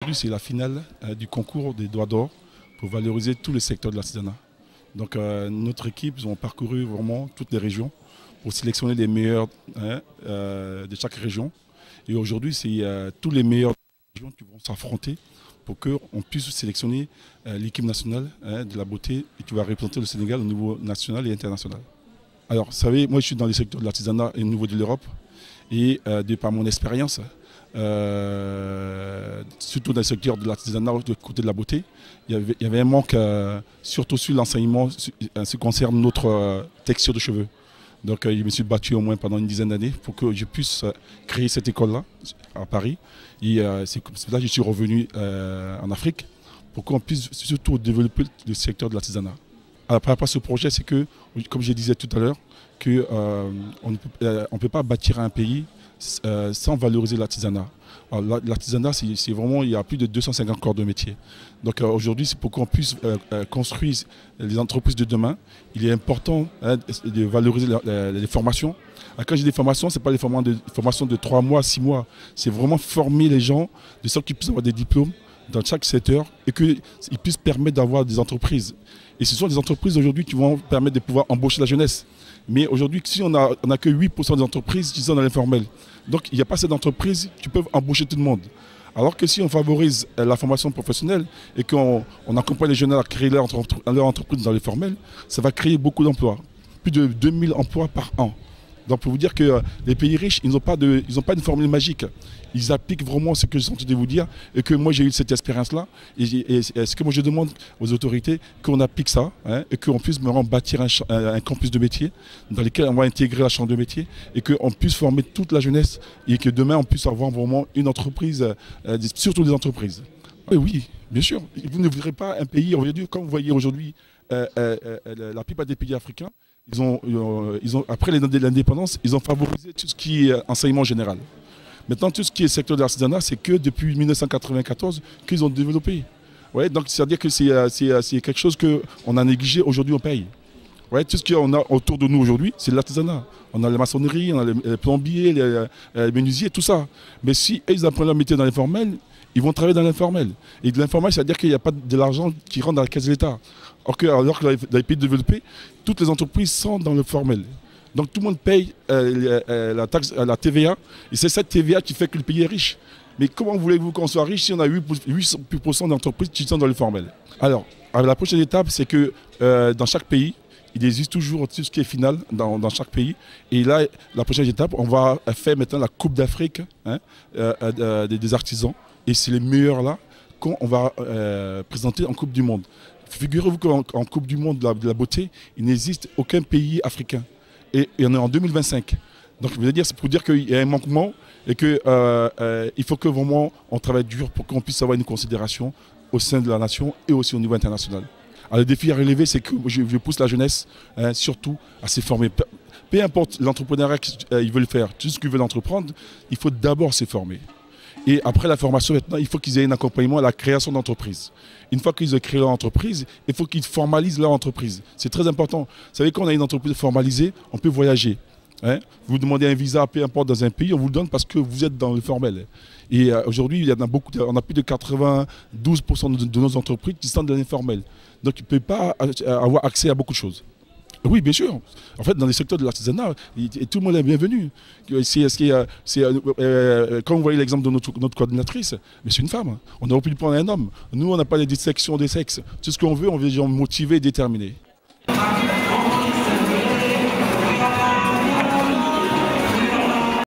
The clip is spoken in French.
aujourd'hui, c'est la finale du concours des Doigts d'Or pour valoriser tous les secteurs de l'artisanat. Donc notre équipe, ils ont parcouru vraiment toutes les régions pour sélectionner les meilleurs de chaque région. Et aujourd'hui, c'est tous les meilleurs de la région qui vont s'affronter pour qu'on puisse sélectionner l'équipe nationale de la beauté et qui va représenter le Sénégal au niveau national et international. Alors, vous savez, moi je suis dans les secteurs de l'artisanat et au niveau de l'Europe. Et de par mon expérience, surtout dans le secteur de l'artisanat, du côté de la beauté, il y avait un manque, surtout sur l'enseignement, en ce qui concerne notre texture de cheveux. Donc je me suis battu au moins pendant une dizaine d'années pour que je puisse créer cette école-là à Paris. Et c'est là que je suis revenu en Afrique pour qu'on puisse surtout développer le secteur de l'artisanat. Par rapport à ce projet, c'est que, comme je disais tout à l'heure, qu'on ne peut pas bâtir un pays sans valoriser l'artisanat. L'artisanat, c'est vraiment, il y a plus de 250 corps de métier. Donc aujourd'hui, c'est pour qu'on puisse construire les entreprises de demain, il est important de valoriser les formations. Quand je dis formations, ce n'est pas les formations de 3 mois, 6 mois. C'est vraiment former les gens, de sorte qu'ils puissent avoir des diplômes dans chaque secteur et qu'ils puissent permettre d'avoir des entreprises. Et ce sont des entreprises aujourd'hui qui vont permettre de pouvoir embaucher la jeunesse. Mais aujourd'hui, si on n'a que 8% des entreprises qui sont dans l'informel, donc il n'y a pas assez d'entreprises qui peuvent embaucher tout le monde. Alors que si on favorise la formation professionnelle et qu'on accompagne les jeunes à créer leur entreprise dans l'informel, ça va créer beaucoup d'emplois. Plus de 2000 emplois par an. Donc pour vous dire que les pays riches, ils n'ont pas une formule magique. Ils appliquent vraiment ce que je suis en train de vous dire et que moi j'ai eu cette expérience-là. Et ce que moi je demande aux autorités, qu'on applique ça et qu'on puisse vraiment bâtir un campus de métier dans lequel on va intégrer la chambre de métier et qu'on puisse former toute la jeunesse et que demain on puisse avoir vraiment une entreprise, surtout des entreprises. Et oui, bien sûr. Vous ne voudrez pas un pays, comme vous voyez aujourd'hui, la plupart des pays africains, après l'indépendance, ils ont favorisé tout ce qui est enseignement général. Maintenant, tout ce qui est secteur de l'artisanat, c'est que depuis 1994 qu'ils ont développé. Ouais, donc, c'est-à-dire que c'est quelque chose qu'on a négligé aujourd'hui au pays. Ouais, tout ce qu'on a autour de nous aujourd'hui, c'est l'artisanat. On a la maçonnerie, on a les plombiers, les menuisiers, tout ça. Mais si ils apprennent leur métier dans l'informel, ils vont travailler dans l'informel. Et de l'informel, c'est-à-dire qu'il n'y a pas de l'argent qui rentre dans la caisse de l'État. Alors que dans les pays développés, toutes les entreprises sont dans le formel. Donc tout le monde paye la taxe, la TVA. Et c'est cette TVA qui fait que le pays est riche. Mais comment voulez-vous qu'on soit riche si on a 8% d'entreprises qui sont dans le formel? Alors, la prochaine étape, c'est que dans chaque pays, il existe toujours tout ce qui est final dans chaque pays. Et là, la prochaine étape, on va faire maintenant la Coupe d'Afrique des artisans. Et c'est les meilleurs là qu'on va présenter en Coupe du Monde. Figurez-vous qu'en Coupe du Monde de la beauté, il n'existe aucun pays africain. Et on est en 2025. Donc c'est pour dire qu'il y a un manquement et qu'il faut que vraiment on travaille dur pour qu'on puisse avoir une considération au sein de la nation et aussi au niveau international. Alors, le défi à relever, c'est que je pousse la jeunesse surtout à se former. Peu importe l'entrepreneuriat qu'ils veulent faire, tout ce qu'ils veulent entreprendre, il faut d'abord se former. Et après la formation, maintenant, il faut qu'ils aient un accompagnement à la création d'entreprise. Une fois qu'ils ont créé leur entreprise, il faut qu'ils formalisent leur entreprise. C'est très important. Vous savez, quand on a une entreprise formalisée, on peut voyager. Vous demandez un visa, peu importe, dans un pays, on vous le donne parce que vous êtes dans le formel. Et aujourd'hui, il y en a beaucoup, on a plus de 92% de nos entreprises qui sont dans l'informel. Donc, ils ne peuvent pas avoir accès à beaucoup de choses. Oui, bien sûr. En fait, dans les secteurs de l'artisanat, tout le monde est bienvenu. Quand vous voyez l'exemple de notre coordinatrice, mais c'est une femme. On aurait pu prendre un homme. Nous, on n'a pas de dissection des sexes. Tout ce qu'on veut, on veut des gens motivés et déterminés.